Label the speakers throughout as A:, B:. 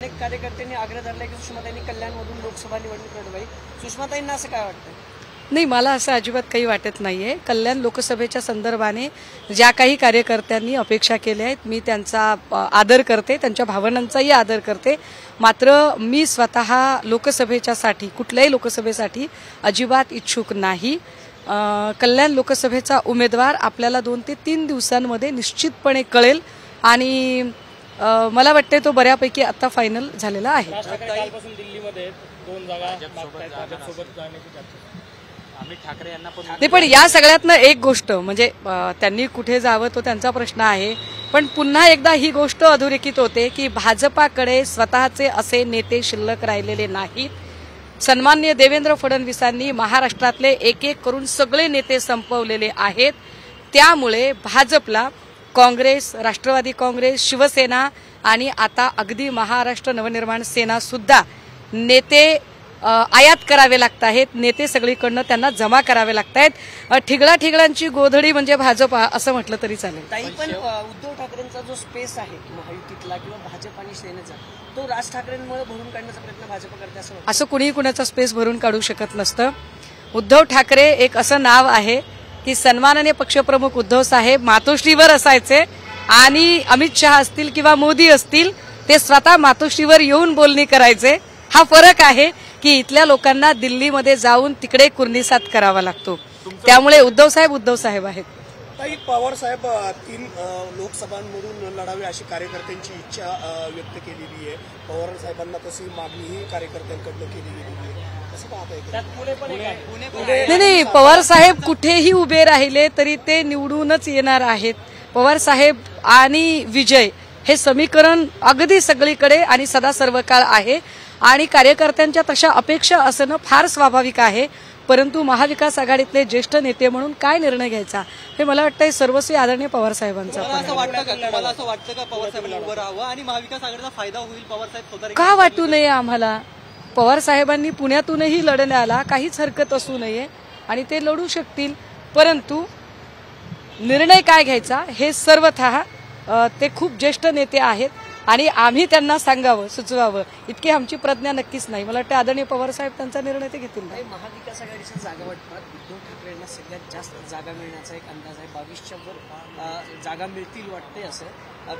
A: अनेक कार्यकर्त्यांनी आग्रह धरला की सुषमाताईंनी कल्याणमधून लोकसभा निवडणूक लढवावी. सुषमाताईंना असं काय वाटतं?
B: नाही, मला असं अजिबात काही वाटत नाहीये. कल्याण लोकसभेच्या संदर्भाने ज्या काही कार्यकर्त्यांनी अपेक्षा केल्या आहेत मी त्यांचा आदर करते, त्यांच्या भावनांचाही आदर करते. मात्र मी स्वतः लोकसभेच्यासाठी कुठल्याही लोकसभेसाठी अजिबात इच्छुक नाही. कल्याण लोकसभेचा उमेदवार आपल्याला 2 ते 3 दिवसांमध्ये निश्चितपणे कळेल आणि मला वाटते तो बऱ्यापैकी आता फायनल झालेला आहे.
C: कालपासून दिल्लीमध्ये 2 जागा भाजपसोबत जाण्याची चर्चा. अमित ठाकरे यांना पण
B: पण या सगळ्यातनं एक गोष्ट म्हणजे त्यांनी कुठे जावं तो त्यांचा प्रश्न आहे. पण पुन्हा एकदा ही गोष्ट अधोरेखित होते की भाजपाकडे स्वतःचे असे नेते शिल्लक राहिलेले नाहीत. सन्माननीय देवेंद्र फडणवीसांनी महाराष्ट्रातले एक एक करून सगळे नेते संपवलेले आहेत. त्यामुळे भाजपला काँग्रेस, राष्ट्रवादी काँग्रेस, शिवसेना आणि आता अगदी महाराष्ट्र नवनिर्माण सेना सुद्धा नेते आयात करावे लागत आहेत. नेते सगळीकडनं त्यांना जमा करावे लागत आहेत. ठिगळाठिगळांची गोधडी म्हणजे भाजपा असं म्हटलं तरी चालेल.
A: ताई, पण उद्धव ठाकरेंचा जो स्पेस आहे महायुतीतला किंवा भाजप आणि सेनेचा तो राज ठाकरेंमुळे भरून काढण्याचा प्रयत्न भाजप करते असं
B: कुणी कुणाचा स्पेस भरून काढू शकत नसतं. उद्धव ठाकरे एक असं नाव आहे की सन्माननीय पक्षप्रमुख उद्धव साहेब मातोश्रीवर असायचे आणि अमित शहा असतील किंवा मोदी असतील ते स्वतः मातोश्रीवर येऊन बोलणी करायचे. हा फरक आहे की इथल्या लोकांना दिल्लीमध्ये जाऊन तिकडे कुर्निसात करावा लागतो. त्यामुळे उद्धव साहेब आहेत.
D: ताई, पवार साहेब 3 लोकसभांमधून लढावे अशी कार्यकर्त्यांची इच्छा व्यक्त केलेली आहे. पवार साहेबांना तशी मागणीही कार्यकर्त्यांकडून केली गेलेली आहे. कसं पाहताय?
B: नाही, पवार साहेब कुठेही उभे राहिले तरी ते निवडूनच येणार आहेत. पवार साहेब आणि विजय हे समीकरण अगदी सगळीकडे आणि सदा सर्वकाळ आहे आणि कार्यकर्त्यांच्या तशा अपेक्षा असणं फार स्वाभाविक आहे. परंतु महाविकास आघाडीतले ज्येष्ठ नेते म्हणून काय निर्णय घ्यायचा हे मला वाटतं सर्वस्वी आदरणीय पवार साहेबांचा.
E: मला असं वाटतं का पवार साहेबांनी उभं राहावं आणि महाविकास आघाडीचा फायदा होईल पवार साहेब स्वतः
B: का वाटू नये आम्हाला? पवार साहेबांनी पुण्यातूनही लढण्याला काहीच हरकत असू नये आणि ते लढू शकतील. परंतु निर्णय काय घ्यायचा हे सर्वतः ते खूप ज्येष्ठ नेते आहेत आणि आम्ही त्यांना सांगावं, सुचवावं इतकी आमची प्रज्ञा नक्कीच नाही. मला वाटतं आदरणीय पवार साहेब त्यांचा निर्णय ते घेतील.
A: महाविकास आघाडीच्या जागा वाटपात उद्धव ठाकरेंना सगळ्यात जास्त जागा मिळण्याचा एक अंदाज आहे. 22च्या वर जागा मिळतील वाटते असं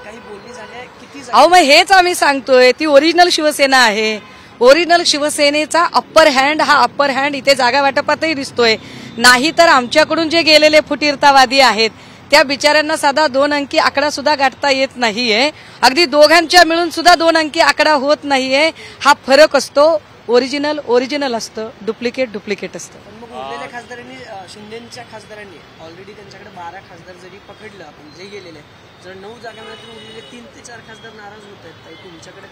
A: काही बोलणी झाली आहे. किती?
B: अहो, मग हेच आम्ही सांगतोय, ती ओरिजिनल शिवसेना आहे. ओरिजिनल शिवसेनेचा अप्पर हँड इथे जागा वाटपातही दिसतोय. नाही तर आमच्याकडून जे गेलेले फुटीरतावादी आहेत त्या बिचाऱ्यांना साधा 2 अंकी आकडा सुद्धा गाठता येत नाहीये. अगदी दोघांच्या मिळून सुद्धा 2 अंकी आकडा होत नाहीये. हा फरक असतो. ओरिजिनल असतं, डुप्लिकेट असतं.
A: मग उरलेल्या खासदारांनी, शिंदेच्या खासदारांनी ऑलरेडी त्यांच्याकडे 12 खासदार जरी पकडलं आपण जे गेलेले, जर 9 जागा मिळाल्या तर उरलेले 3 ते 4 खासदार नाराज होत आहेत. तुमच्याकडे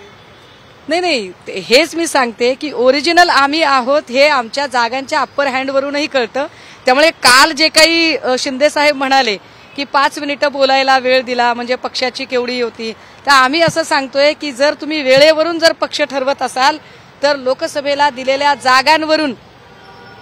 B: नाही, हेच मी सांगते की ओरिजिनल आम्ही आहोत हे आमच्या जागांच्या अप्पर हँडवरूनही कळतं. त्यामुळे काल जे काही शिंदे साहेब म्हणाले की 5 मिनिटं बोलायला वेळ दिला म्हणजे पक्षाची केवढी होती, तर आम्ही असं सांगतोय की जर तुम्ही वेळेवरून जर पक्ष ठरवत असाल तर लोकसभेला दिलेल्या जागांवरून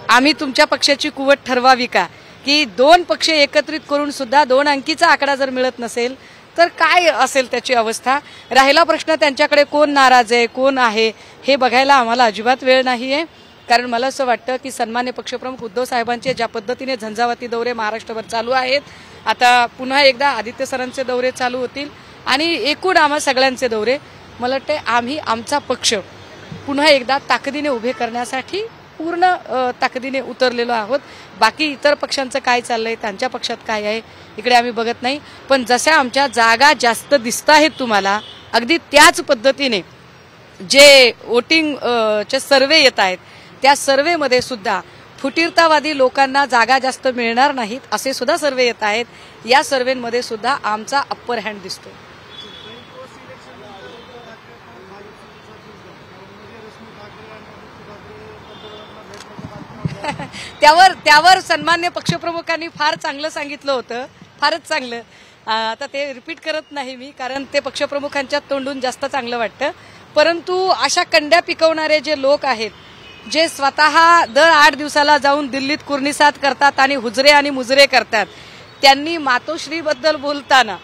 B: आम्ही तुमच्या पक्षाची कुवत ठरवावी का? की 2 पक्ष एकत्रित करून सुद्धा 2 अंकीचा आकडा जर मिळत नसेल तर काय असेल त्याची अवस्था? राहिला प्रश्न त्यांच्याकडे कोण नाराज आहे, कोण आहे हे बघायला आम्हाला अजिबात वेळ नाहीये. कारण मला असं वाटतं की सन्मान्य पक्षप्रमुख उद्धव साहेबांचे ज्या पद्धतीने झंझावाती दौरे महाराष्ट्रभर चालू आहेत, आता पुन्हा एकदा आदित्य सरांचे दौरे चालू होतील आणि एकूण आम्हा सगळ्यांचे दौरे, मला वाटते आम्ही आमचा पक्ष पुन्हा एकदा ताकदीने उभे करण्यासाठी पूर्ण ताकदीने उतरलेलो आहोत. बाकी इतर पक्षांचं काय चाललंय, त्यांच्या पक्षात काय आहे इकडे आम्ही बघत नाही. पण जशा आमच्या जागा जास्त दिसत आहेत तुम्हाला, अगदी त्याच पद्धतीने जे वोटिंगचे सर्वे येत आहेत त्या सर्वेमध्ये सुद्धा फुटीरतावादी लोकांना जागा जास्त मिळणार नाहीत असे सुद्धा सर्वे येत आहेत. या सर्वेमध्ये सुद्धा आमचा अप्पर हँड दिसतो. त्यावर सन्मान्य पक्षप्रमुखांनी फार चांगलं सांगितलं होतं, फारच चांगलं. आता ते रिपीट करत नाही मी, कारण ते पक्षप्रमुखांच्या तोंडून जास्त चांगलं वाटतं. परंतु अशा कंड्या पिकवणारे जे लोक आहेत, जे स्वतः दर 8 दिवसाला जाऊन दिल्लीत कुर्निसात करतात आणि हुजरे आणि मुजरे करतात, त्यांनी मातोश्रीबद्दल बोलताना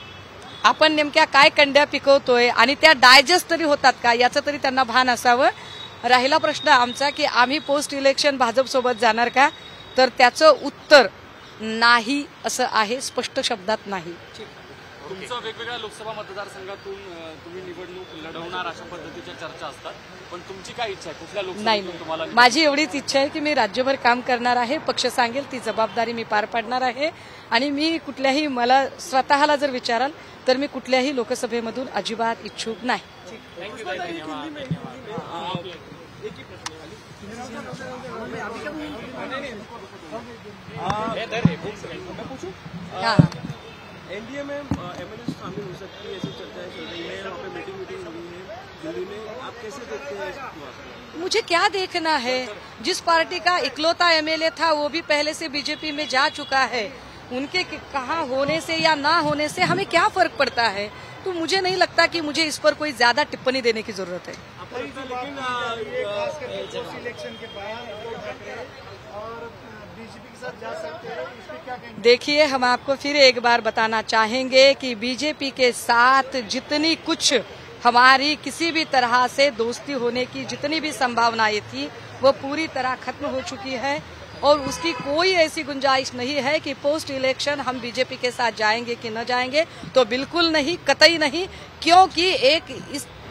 B: आपण नेमक्या काय कंड्या पिकवतोय आणि त्या डायजेस्ट तरी होतात का याचं तरी त्यांना भान असावं. राहिला प्रश्न आमचा की आम्ही पोस्ट इलेक्शन भाजपसोबत जाणार का, तर त्याचं उत्तर नाही असं आहे, स्पष्ट शब्दात नाही.
C: तुमचं वेगवेगळ्या लोकसभा मतदारसंघातून तुम्ही निवडणूक लढवणार अशा पद्धतीच्या चर्चा असतात, पण तुमची काय इच्छा आहे, कुठल्या लोकसभेतून तुम्हाला?
B: माझी एवढीच इच्छा आहे की मी राज्यभर काम करणार आहे, पक्ष सांगेल ती जबाबदारी मी पार पाडणार आहे आणि मी कुठल्याही, मला स्वतःला जर विचाराल तर मी कुठल्याही लोकसभेमधून अजिबात इच्छुक नाही.
F: एनडीए में एमएलए शामिल हो सकती है, ऐसी चर्चाएं चल रही है, वहाँ पे मीटिंग हुई है दिल्ली में, आप कैसे देखते हैं?
B: मुझे क्या देखना है, जिस पार्टी का इकलौता एमएलए था वो भी पहले से बीजेपी में जा चुका है, उनके कहाँ होने से या ना होने से हमें क्या फर्क पड़ता है. तो मुझे नहीं लगता कि मुझे इस पर कोई ज्यादा टिप्पणी देने की जरूरत है. देखिए, हम आपको फिर एक बार बताना चाहेंगे कि बीजेपी के साथ जितनी कुछ हमारी किसी भी तरह से दोस्ती होने की जितनी भी संभावनाएं थी वो पूरी तरह खत्म हो चुकी है और उसकी कोई ऐसी गुंजाइश नहीं है कि पोस्ट इलेक्शन हम बीजेपी के साथ जाएंगे कि न जाएंगे. तो बिल्कुल नहीं, कतई नहीं, क्योंकि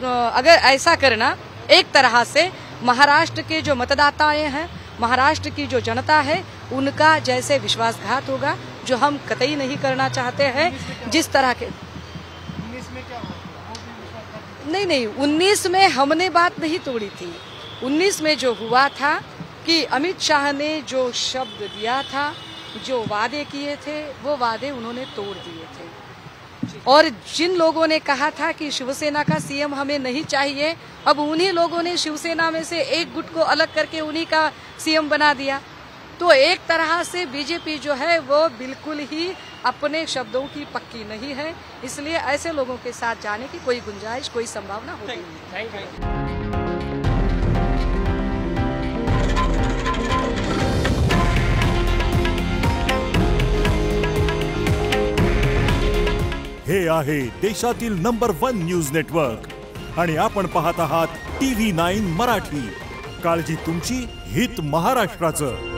B: अगर ऐसा करना एक तरह से महाराष्ट्र के जो मतदाताएं हैं, महाराष्ट्र की जो जनता है, उनका जैसे विश्वासघात होगा, जो हम कतई नहीं करना चाहते हैं. जिस तरह के 19 में क्या नहीं 19 में हमने बात नहीं तोड़ी थी. 19 में जो हुआ था कि अमित शाह ने जो शब्द दिया था, जो वादे किए थे, वो वादे उन्होंने तोड़ दिए थे. और जिन लोगों ने कहा था कि शिवसेना का सीएम हमें नहीं चाहिए, अब उन्हीं लोगों ने शिवसेना में से एक गुट को अलग करके उन्हीं का सीएम बना दिया. तो एक तरह से बीजेपी जो है वो बिल्कुल ही अपने शब्दों की पक्की नहीं है, इसलिए ऐसे लोगों के साथ जाने की कोई गुंजाइश, कोई संभावना होती नहीं.
G: हे आहे देशातील नंबर 1 न्यूज नेटवर्क आणि आपण पाहत आहात TV9 मराठी. काळजी तुमची, हित महाराष्ट्राचं.